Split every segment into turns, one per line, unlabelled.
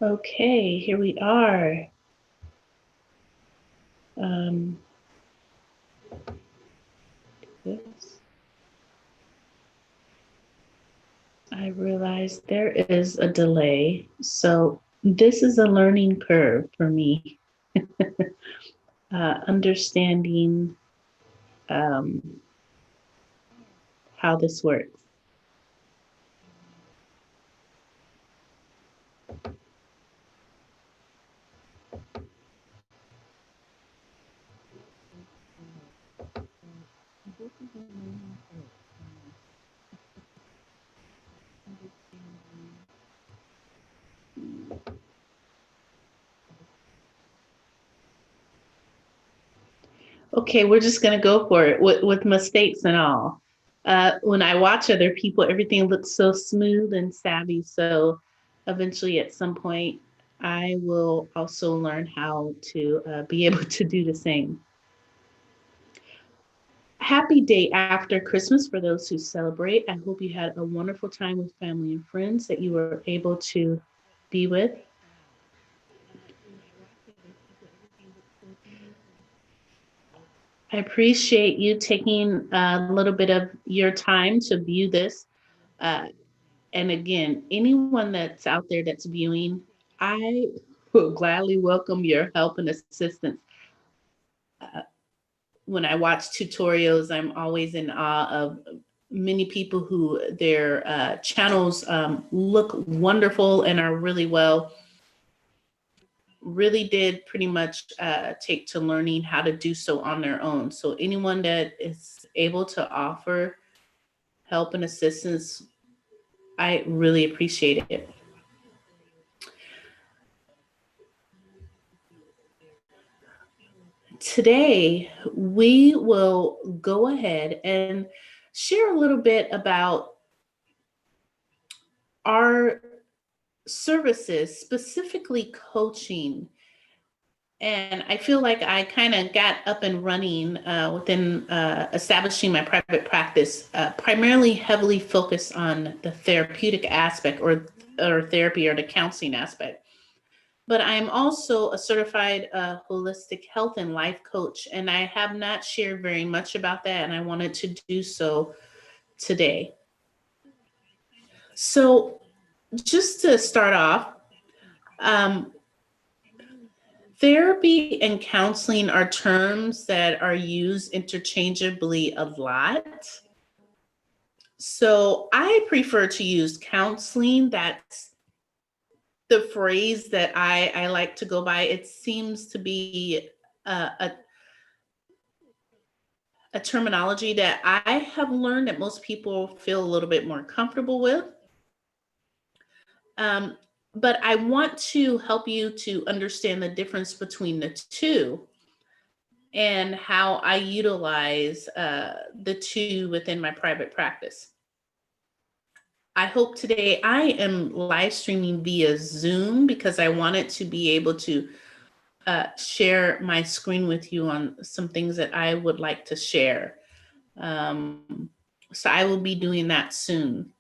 Okay, here we are. This. I realized there is a delay. So this is a learning curve for me, understanding um, how this works. Okay, we're just gonna go for it with mistakes and all. When I watch other people, everything looks so smooth and savvy. So eventually, at some point, I will also learn how to be able to do the same. Happy day after Christmas for those who celebrate. I hope you had a wonderful time with family and friends that you were able to be with. I appreciate you taking a little bit of your time to view this. Uh, and again, anyone that's out there that's viewing, I will gladly welcome your help and assistance. Uh, when I watch tutorials, I'm always in awe of many people who their channels look wonderful and are really well. Really did pretty much take to learning how to do so on their own. So anyone that is able to offer help and assistance, I really appreciate it. Today, we will go ahead and share a little bit about our services, specifically coaching. And I feel like I kind of got up and running within establishing my private practice, primarily heavily focused on the therapeutic aspect or therapy or the counseling aspect. But I'm also a certified holistic health and life coach, and I have not shared very much about that, and I wanted to do so today. So, just to start off, um, therapy and counseling are terms that are used interchangeably a lot. So, I prefer to use counseling. That's the phrase that I like to go by. It seems to be a terminology that I have learned that most people feel a little bit more comfortable with. Um, but I want to help you to understand the difference between the two and how I utilize the two within my private practice. I hope today I am live streaming via Zoom because I wanted to be able to share my screen with you on some things that I would like to share. Um, so I will be doing that soon.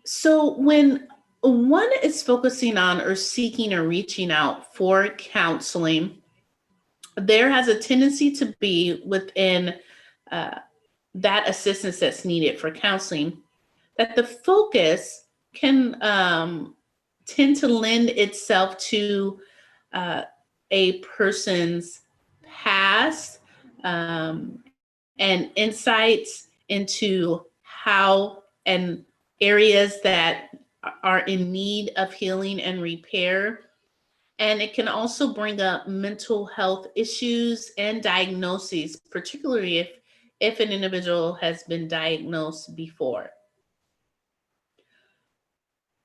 So when one is focusing on or seeking or reaching out for counseling, there has a tendency to be within uh, that assistance that's needed for counseling that the focus can tend to lend itself to uh, a person's past and insights into how and areas that are in need of healing and repair. And it can also bring up mental health issues and diagnoses, particularly if an individual has been diagnosed before.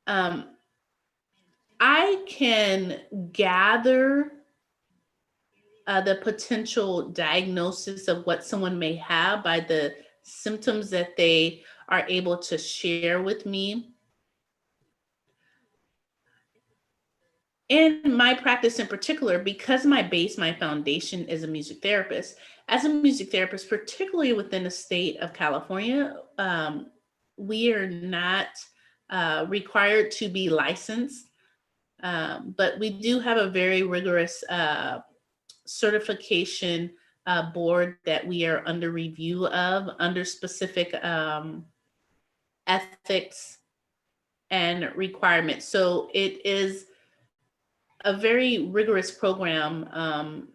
Um, I can gather the potential diagnosis of what someone may have by the symptoms that they are able to share with me. In my practice in particular, because my base, my foundation is a music therapist, as a music therapist, particularly within the state of California, we are not required to be licensed, but we do have a very rigorous certification board that we are under review of under specific ethics and requirements. So it is a very rigorous program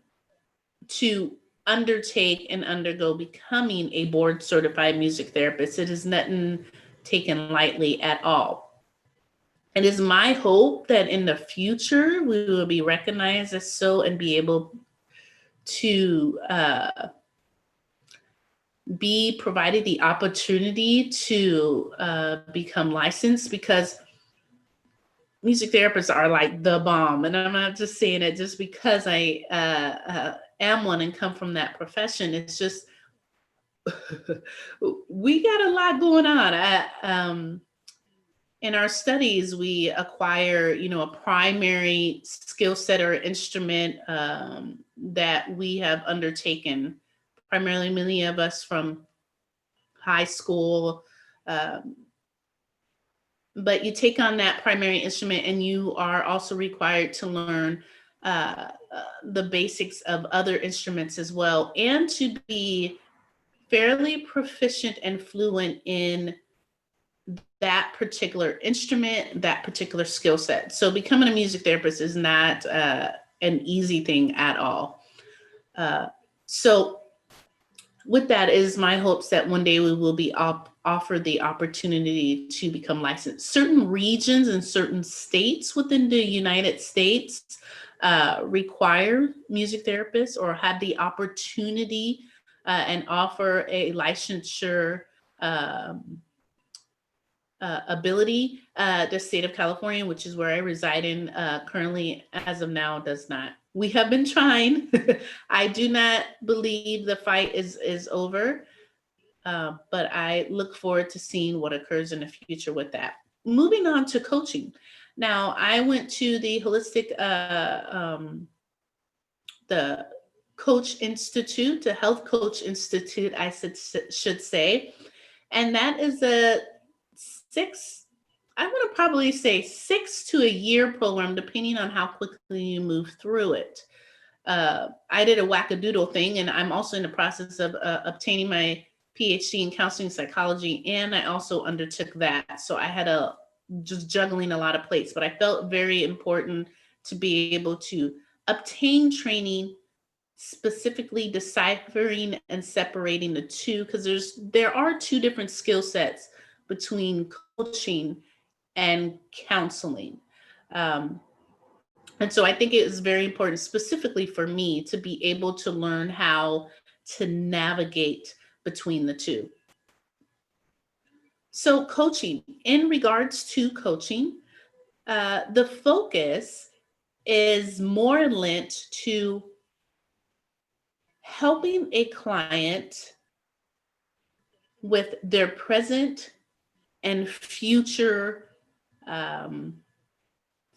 to undertake and undergo becoming a board certified music therapist. It is nothing taken lightly at all. It is my hope that in the future we will be recognized as so and be able to be provided the opportunity to become licensed, because music therapists are like the bomb. And I'm not just saying it just because I am one and come from that profession. It's just, we got a lot going on. In our studies, we acquire, a primary skill set or instrument that we have undertaken, primarily many of us from high school. But you take on that primary instrument and you are also required to learn the basics of other instruments as well, and to be fairly proficient and fluent in that particular instrument, that particular skill set. So becoming a music therapist is not an easy thing at all. So with that, is my hopes that one day we will be offered the opportunity to become licensed. Certain regions and certain states within the United States require music therapists or have the opportunity and offer a licensure ability. The state of California, which is where I reside in currently, as of now, does not. We have been trying. I do not believe the fight is over, but I look forward to seeing what occurs in the future with that. Moving on to coaching. Now, I went to the Holistic, the Coach Institute, the Health Coach Institute, I should say. And that is a I want to probably say 6 to a year program, depending on how quickly you move through it. I did a wackadoodle thing, and I'm also in the process of obtaining my PhD in counseling psychology, and I also undertook that. So I had just juggling a lot of plates, but I felt very important to be able to obtain training, specifically deciphering and separating the two, because there are two different skill sets between coaching and counseling. And so I think it is very important, specifically for me, to be able to learn how to navigate between the two. So coaching, in regards to coaching, the focus is more lent to helping a client with their present and future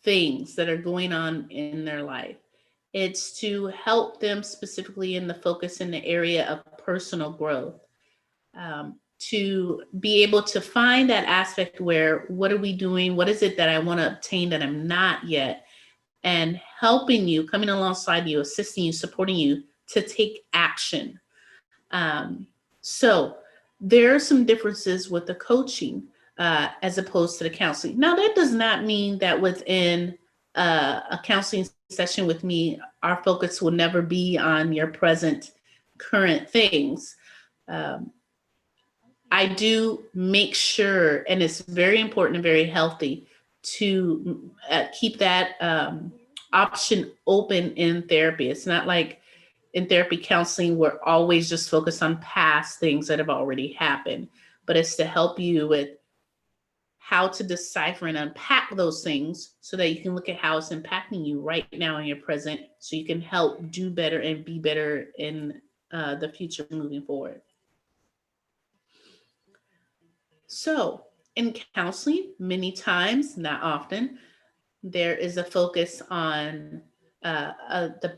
things that are going on in their life. It's to help them specifically in the focus in the area of personal growth, to be able to find that aspect where, what are we doing? What is it that I want to obtain that I'm not yet? And helping you, coming alongside you, assisting you, supporting you to take action. So there are some differences with the coaching as opposed to the counseling. Now, that does not mean that within a counseling session with me, our focus will never be on your present, current things. I do make sure, and it's very important and very healthy to keep that option open in therapy. It's not like in therapy counseling, we're always just focused on past things that have already happened, but it's to help you with how to decipher and unpack those things so that you can look at how it's impacting you right now in your present, so you can help do better and be better in the future moving forward. So in counseling, many times, not often, there is a focus on the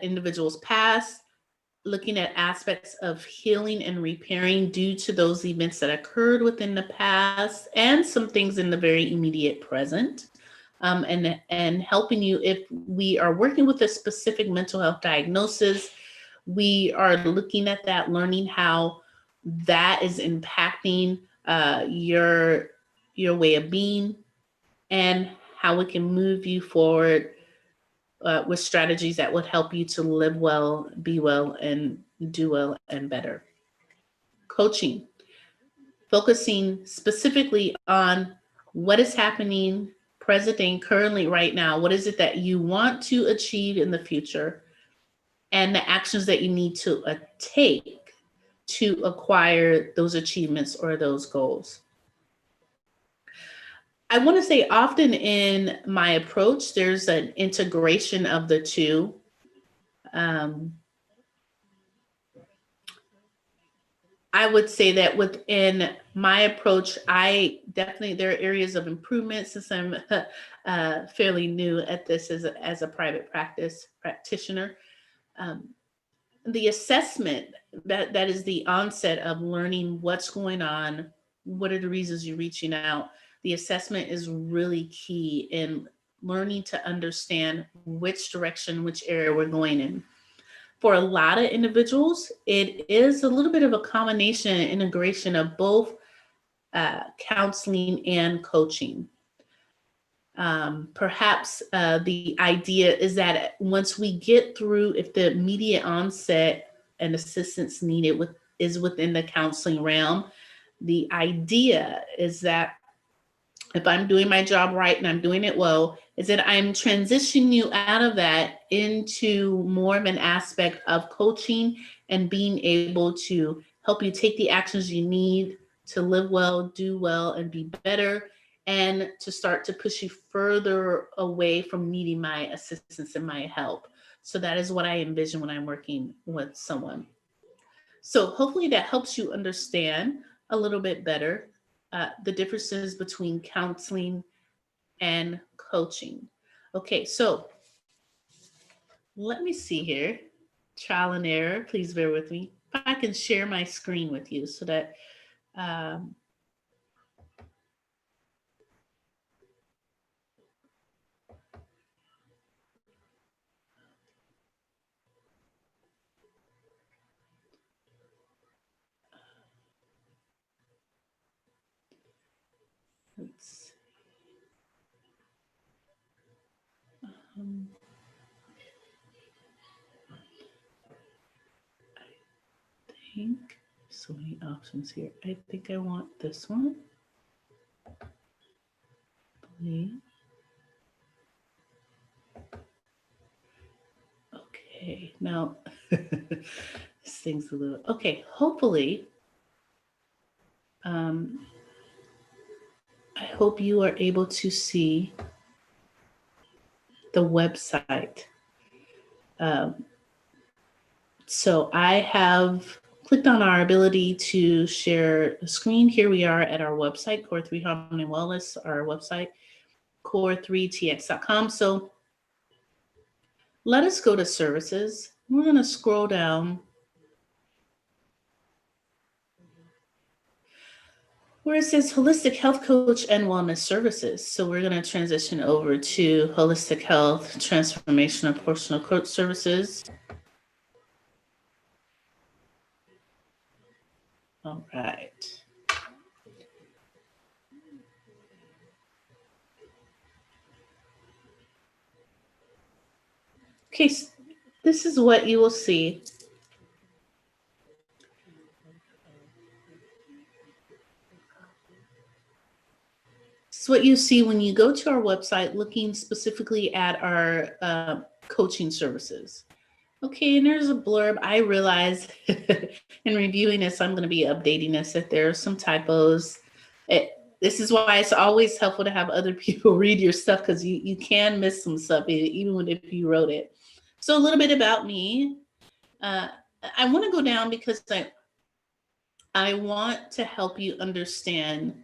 individual's past, looking at aspects of healing and repairing due to those events that occurred within the past and some things in the very immediate present. And helping you if we are working with a specific mental health diagnosis, we are looking at that, learning how that is impacting your way of being, and how we can move you forward with strategies that would help you to live well, be well, and do well and better. Coaching, focusing specifically on what is happening present and currently right now. What is it that you want to achieve in the future, and the actions that you need to take to acquire those achievements or those goals. I want to say often in my approach, there's an integration of the two. Um, I would say that within my approach, there are areas of improvement since I'm fairly new at this as a private practice practitioner. Um, the assessment that is the onset of learning what's going on, what are the reasons you're reaching out. The assessment is really key in learning to understand which direction, which area we're going in. For a lot of individuals, it is a little bit of a combination and integration of both counseling and coaching. Perhaps the idea is that once we get through, if the immediate onset and assistance needed is within the counseling realm, the idea is that if I'm doing my job right and I'm doing it well, is that I'm transitioning you out of that into more of an aspect of coaching and being able to help you take the actions you need to live well, do well, and be better, and to start to push you further away from needing my assistance and my help. So that is what I envision when I'm working with someone. So hopefully that helps you understand a little bit better the differences between counseling and coaching. Okay, so let me see here. Trial and error, please bear with me. If I can share my screen with you so that um, let's um, I think so many options here. I think I want this one. Please. Okay, now this thing's a little okay. Hopefully, um, I hope you are able to see the website. Um, so I have clicked on our ability to share the screen. Here we are at our website, Core3 Harmony Wellness, our website, core3tx.com. So let us go to services. We're going to scroll down where it says holistic health coach and wellness services. So we're going to transition over to holistic health, transformational personal coach services. All right. Okay, so this is what you will see. This is what you see when you go to our website looking specifically at our coaching services. Okay, and there's a blurb. I realize in reviewing this, I'm going to be updating this, that there are some typos. This is why it's always helpful to have other people read your stuff, because you can miss some stuff even if you wrote it. So a little bit about me. I want to go down because I want to help you understand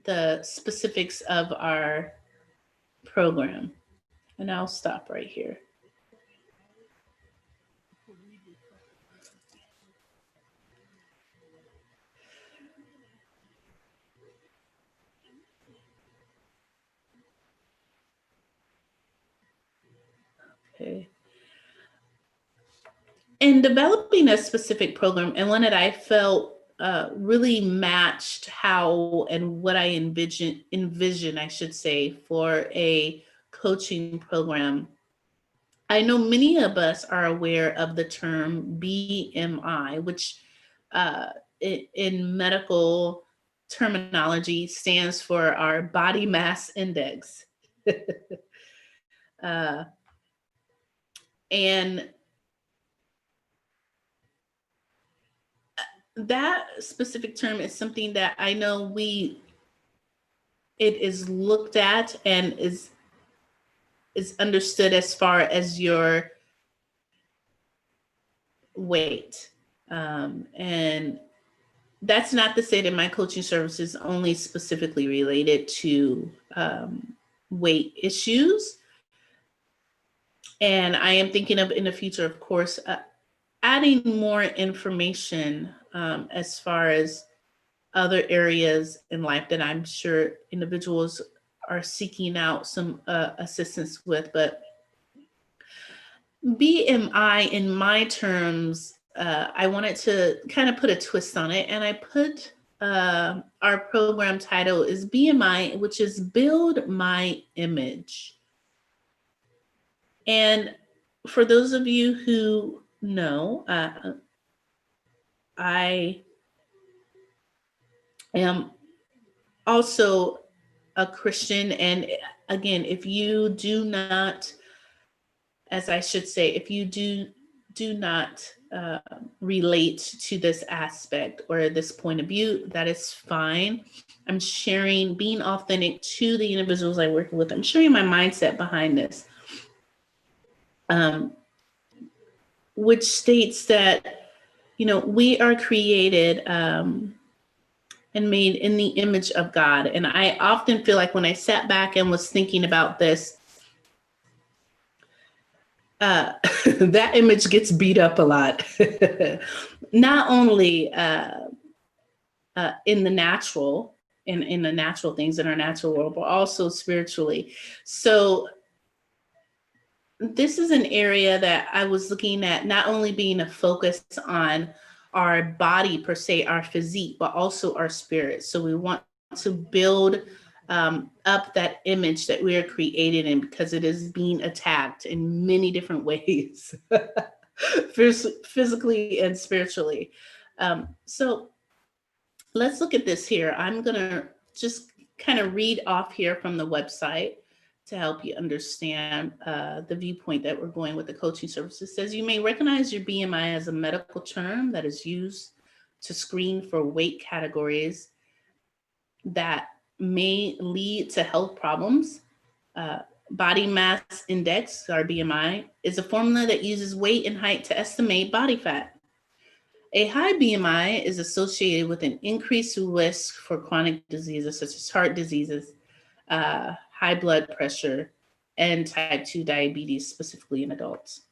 the specifics of our program. And I'll stop right here. Okay. In developing a specific program, and one that I felt really matched how and what I envision, I should say, for a coaching program. I know many of us are aware of the term BMI, which uh, in medical terminology stands for our body mass index. uh, and that specific term is something that I know it is looked at and is understood as far as your weight. And that's not to say that my coaching service is only specifically related to weight issues. And I am thinking of in the future, of course, adding more information as far as other areas in life that I'm sure individuals are seeking out some assistance with. But BMI, in my terms, I wanted to kind of put a twist on it, and I put our program title is BMI, which is Build My Image. And for those of you who know, I am also a Christian. And again, if you do not, as I should say, if you do not relate to this aspect or this point of view, that is fine. I'm sharing, being authentic to the individuals I work with. I'm sharing my mindset behind this, which states that, we are created and made in the image of God. And I often feel like when I sat back and was thinking about this, that image gets beat up a lot. Not only in the natural, in the natural things in our natural world, but also spiritually. So this is an area that I was looking at, not only being a focus on our body per se, our physique, but also our spirit. So we want to build up that image that we are created in, because it is being attacked in many different ways, physically and spiritually. So let's look at this here. I'm going to just kind of read off here from the website to help you understand the viewpoint that we're going with the coaching services. It says, you may recognize your BMI as a medical term that is used to screen for weight categories that may lead to health problems. Body mass index, our BMI, is a formula that uses weight and height to estimate body fat. A high BMI is associated with an increased risk for chronic diseases such as heart diseases, high blood pressure, and type 2 diabetes, specifically in adults.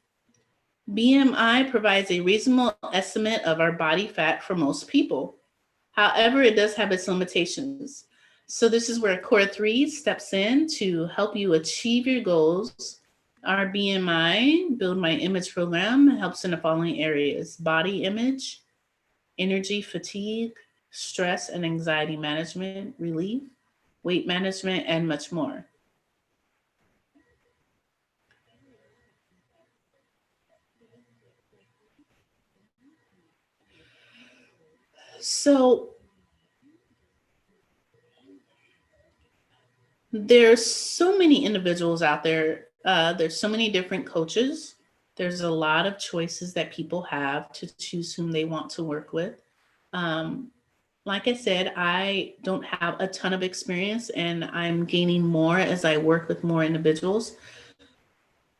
BMI provides a reasonable estimate of our body fat for most people. However, it does have its limitations. So this is where Core3 steps in to help you achieve your goals. Our BMI, Build My Image program, helps in the following areas: body image, energy, fatigue, stress and anxiety management, relief, weight management, and much more. So there's so many individuals out there. There's so many different coaches. There's a lot of choices that people have to choose whom they want to work with. Um, like I said, I don't have a ton of experience, and I'm gaining more as I work with more individuals.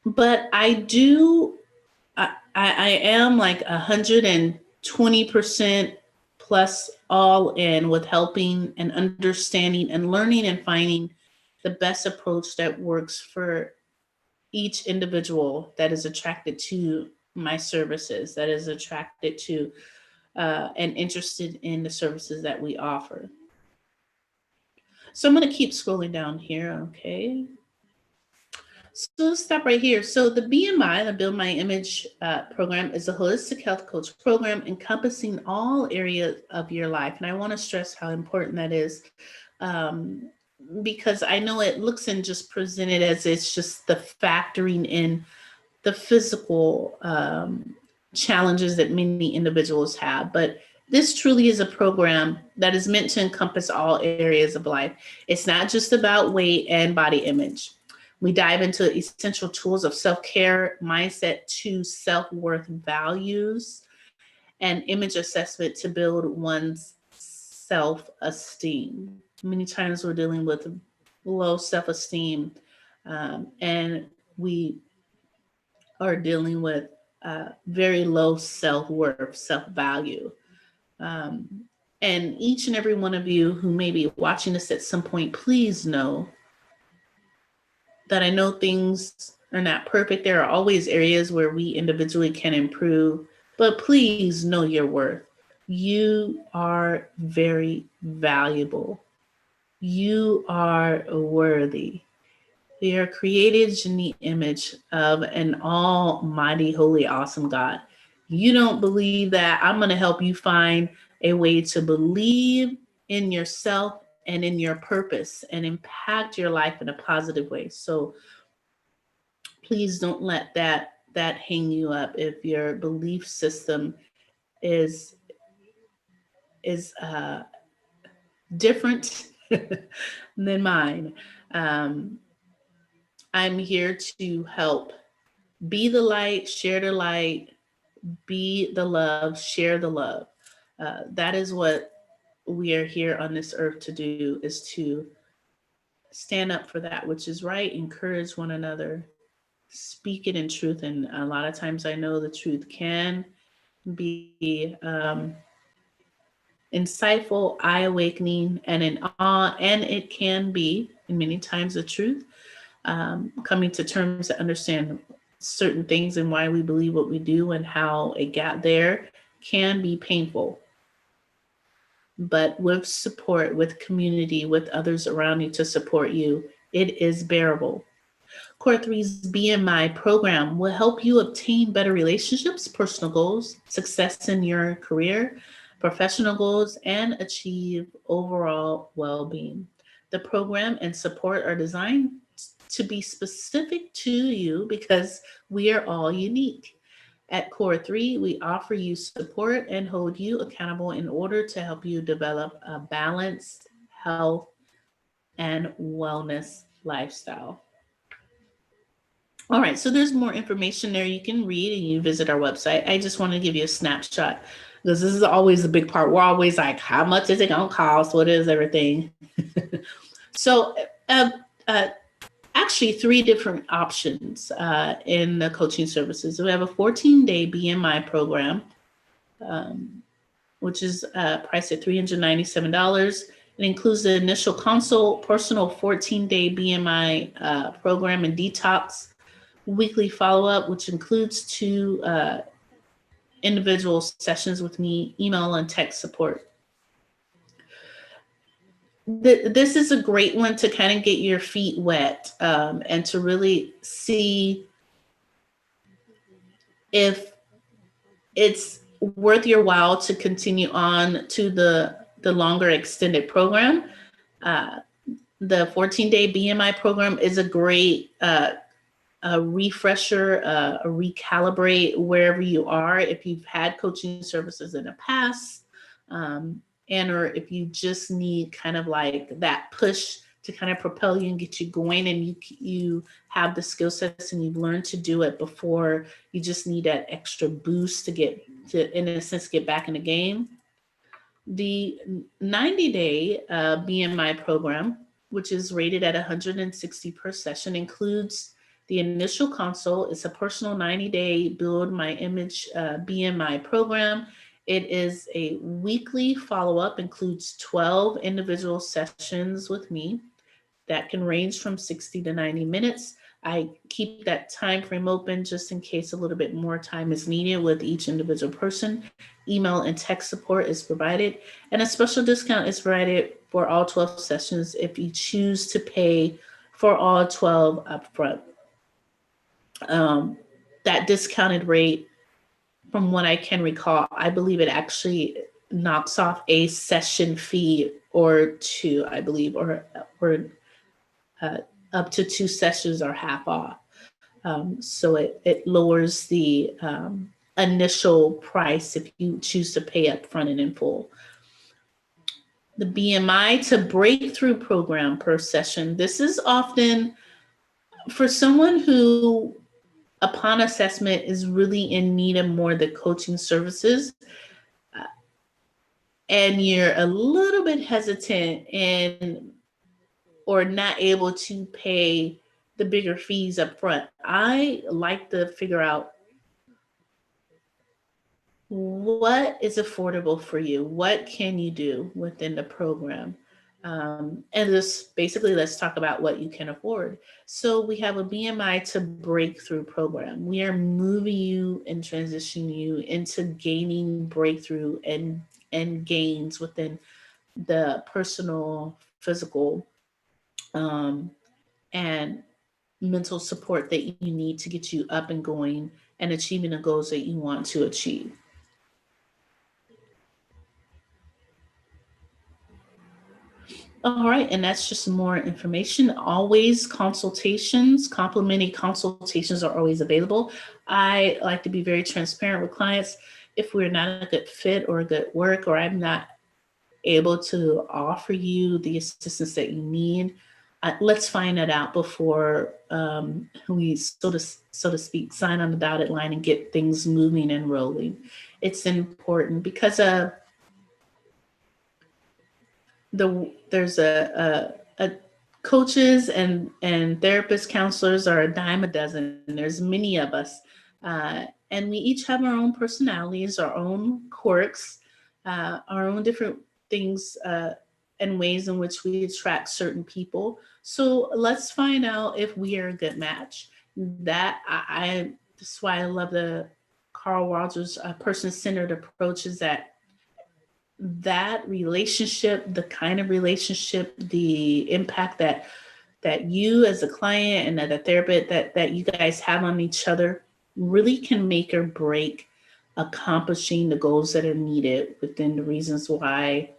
But I am like 120% plus all in with helping and understanding and learning and finding the best approach that works for each individual that is attracted to my services, that is attracted to and interested in the services that we offer. So I'm going to keep scrolling down here. Okay. So let's stop right here. So the BMI, the Build My Image program, is a holistic health coach program encompassing all areas of your life. And I want to stress how important that is, because I know it looks and just presented as it's just the factoring in the physical challenges that many individuals have. But this truly is a program that is meant to encompass all areas of life. It's not just about weight and body image. We dive into essential tools of self-care, mindset to self-worth values, and image assessment to build one's self-esteem. Many times we're dealing with low self-esteem, and we are dealing with very low self-worth, self-value. Um, and each and every one of you who may be watching this at some point, please know that I know things are not perfect. There are always areas where we individually can improve, but please know your worth. You are very valuable. You are worthy. We are created in the image of an almighty, holy, awesome God. You don't believe that? I'm going to help you find a way to believe in yourself and in your purpose and impact your life in a positive way. So please don't let that hang you up. If your belief system is is different than mine, um, I'm here to help be the light, share the light, be the love, share the love. That is what we are here on this earth to do, is to stand up for that which is right, encourage one another, speak it in truth. And a lot of times I know the truth can be insightful, eye awakening, and in awe, and it can be, and many times, the truth. Coming to terms to understand certain things and why we believe what we do and how it got there can be painful. But with support, with community, with others around you to support you, it is bearable. Core3's BMI program will help you obtain better relationships, personal goals, success in your career, professional goals, and achieve overall well-being. The program and support are designed to be specific to you because we are all unique. At Core3, we offer you support and hold you accountable in order to help you develop a balanced health and wellness lifestyle. All right, so there's more information there you can read, and you visit our website. I just want to give you a snapshot because this is always a big part. We're always like, how much is it going to cost? What is everything? So uh, uh, actually 3 different options in the coaching services. We have a 14-day BMI program, which is priced at $397. It includes the initial consult, personal 14-day BMI program and detox, weekly follow-up, which includes 2 individual sessions with me, email and text support. This is a great one to kind of get your feet wet and to really see if it's worth your while to continue on to the longer extended program. The 14-day BMI program is a great a refresher, a recalibrate wherever you are. If you've had coaching services in the past, and or if you just need kind of like that push to kind of propel you and get you going, and you have the skill sets and you've learned to do it before, you just need that extra boost to get to, in a sense, get back in the game. The 90-day BMI program, which is rated at 160 per session, includes the initial consult. It's a personal 90-day Build My Image BMI program. It is a weekly follow-up, includes 12 individual sessions with me that can range from 60 to 90 minutes. I keep that time frame open just in case a little bit more time is needed with each individual person. Email and text support is provided, and a special discount is provided for all 12 sessions if you choose to pay for all 12 upfront. That discounted rate, from what I can recall, I believe it actually knocks off a session fee or two, I believe, or uh, up to 2 sessions are half off. So it lowers the initial price if you choose to pay up front and in full. The BMI to breakthrough program per session. This is often for someone who, upon assessment, is really in need of more of the coaching services, and you're a little bit hesitant and or not able to pay the bigger fees up front. I like to figure out what is affordable for you, what can you do within the program, and just basically let's talk about what you can afford. So we have a BMI to breakthrough program. We are moving you and transitioning you into gaining breakthrough and gains within the personal, physical, and mental support that you need to get you up and going and achieving the goals that you want to achieve. All right, and that's just more information. Always consultations, complimentary consultations are always available. I like to be very transparent with clients. If we're not a good fit or a good work, or I'm not able to offer you the assistance that you need, let's find that out before we, so to speak, sign on the dotted line and get things moving and rolling. It's important because there's a coaches and therapists, counselors are a dime a dozen. There's many of us, and we each have our own personalities, our own quirks, our own different things, and ways in which we attract certain people. So let's find out if we are a good match. That's why I love the Carl Rogers person-centered approach, is that relationship, the kind of relationship, the impact that you as a client and that a therapist that you guys have on each other really can make or break accomplishing the goals that are needed within the reasons why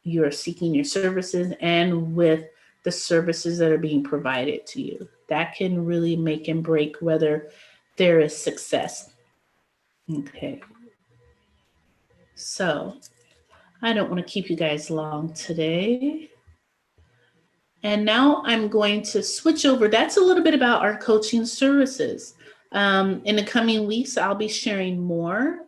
you're seeking your services and with the services that are being provided to you. That can really make and break whether there is success. Okay. So I don't want to keep you guys long today. And now I'm going to switch over. That's a little bit about our coaching services. In the coming weeks, I'll be sharing more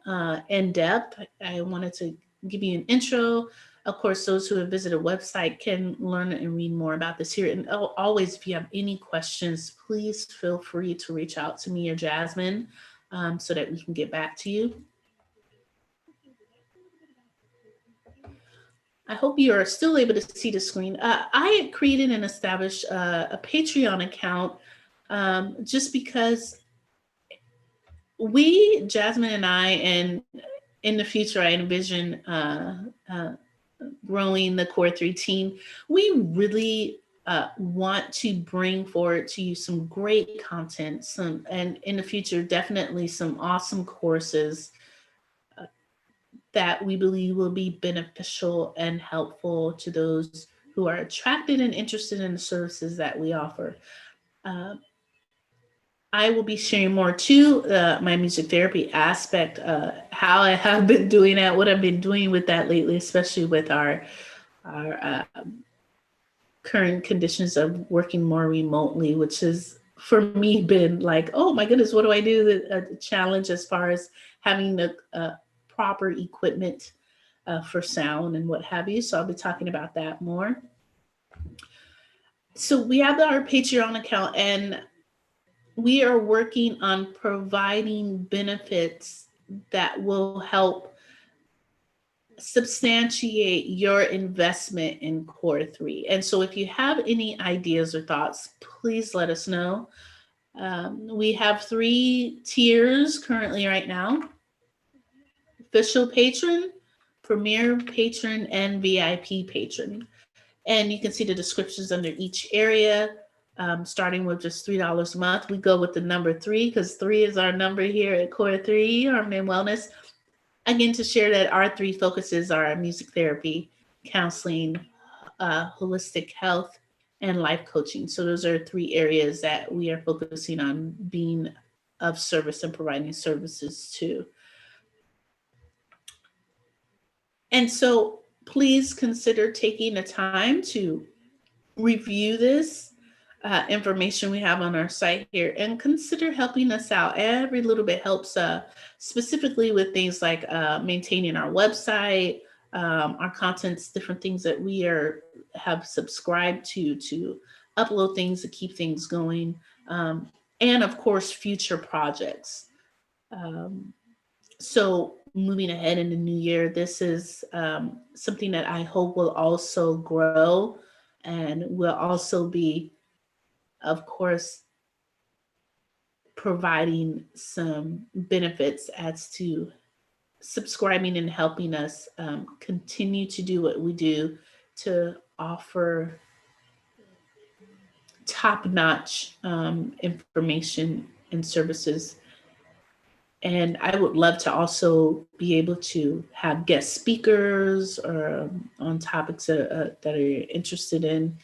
in depth. I wanted to give you an intro. Of course, those who have visited the website can learn and read more about this here. And always, if you have any questions, please feel free to reach out to me or Jasmine so that we can get back to you. I hope you are still able to see the screen. I had created and established a Patreon account just because Jasmine and I, and in the future, I envision growing the Core3 team. We really want to bring forward to you some great content, and in the future, definitely some awesome courses that we believe will be beneficial and helpful to those who are attracted and interested in the services that we offer. I will be sharing more too, my music therapy aspect, how I have been doing that, what I've been doing with that lately, especially with our current conditions of working more remotely, which has for me been like, oh my goodness, what do I do? The challenge as far as having the proper equipment for sound and what have you. So I'll be talking about that more. So we have our Patreon account, and we are working on providing benefits that will help substantiate your investment in Core3. And so if you have any ideas or thoughts, please let us know. We have 3 tiers currently right now: official patron, premier patron, and VIP patron. And you can see the descriptions under each area. starting with just $3 a month. We go with the number 3 because 3 is our number here at Core3, Harmony and Wellness. Again, to share that our 3 focuses are music therapy, counseling, holistic health, and life coaching. So those are 3 areas that we are focusing on being of service and providing services to. And so please consider taking the time to review this information we have on our site here and consider helping us out. Every little bit helps, specifically with things like maintaining our website, our contents, different things that we have subscribed to upload things to keep things going, and of course, future projects. So moving ahead in the new year, this is something that I hope will also grow and will also be, of course, providing some benefits as to subscribing and helping us continue to do what we do to offer top-notch information and services. And I would love to also be able to have guest speakers or on topics that are interested in.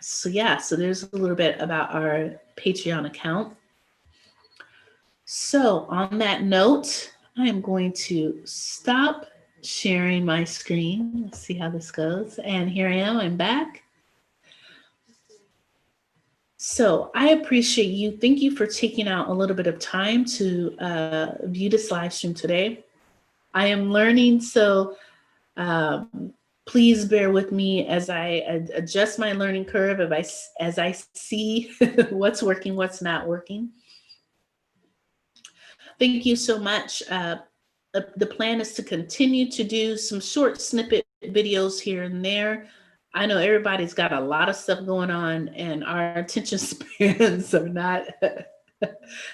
So there's a little bit about our Patreon account. So on that note, I am going to stop sharing my screen. Let's see how this goes. And here I am, I'm back. So I appreciate you. Thank you for taking out a little bit of time to view this live stream today. I am learning, so please bear with me as I adjust my learning curve as I see what's working, what's not working. Thank you so much. The plan is to continue to do some short snippet videos here and there. I know everybody's got a lot of stuff going on and our attention spans are not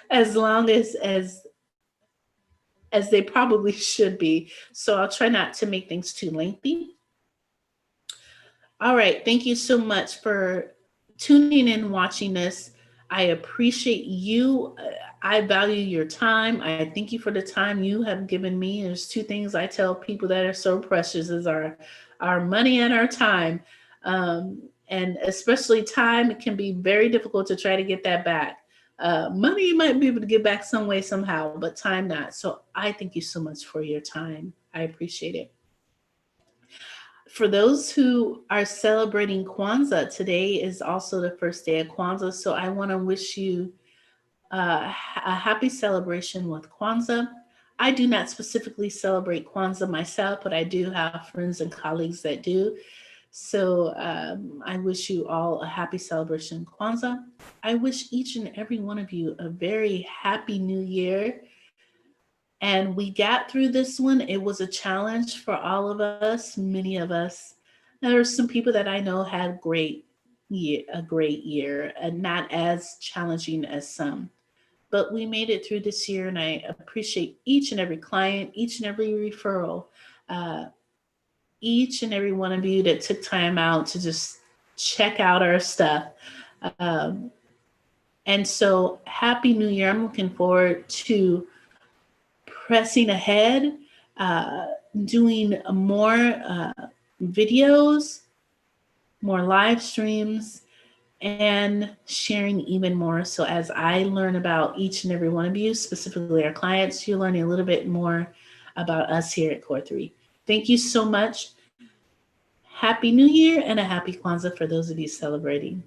as long as they probably should be. So I'll try not to make things too lengthy. All right. Thank you so much for tuning in, watching this. I appreciate you. I value your time. I thank you for the time you have given me. There's 2 things I tell people that are so precious is our money and our time. And especially time, it can be very difficult to try to get that back. Money you might be able to get back some way, somehow, but time not. So I thank you so much for your time. I appreciate it. For those who are celebrating Kwanzaa, today is also the first day of Kwanzaa. So I want to wish you a happy celebration with Kwanzaa. I do not specifically celebrate Kwanzaa myself, but I do have friends and colleagues that do. So I wish you all a happy celebration Kwanzaa. I wish each and every one of you a very happy new year. And we got through this one. It was a challenge for all of us, many of us. There are some people that I know had a great year, and not as challenging as some. But we made it through this year, and I appreciate each and every client, each and every referral, each and every one of you that took time out to just check out our stuff. And so happy new year. I'm looking forward to pressing ahead, doing more videos, more live streams, and sharing even more. So as I learn about each and every one of you, specifically our clients, you're learning a little bit more about us here at Core3. Thank you so much. Happy New Year and a happy Kwanzaa for those of you celebrating.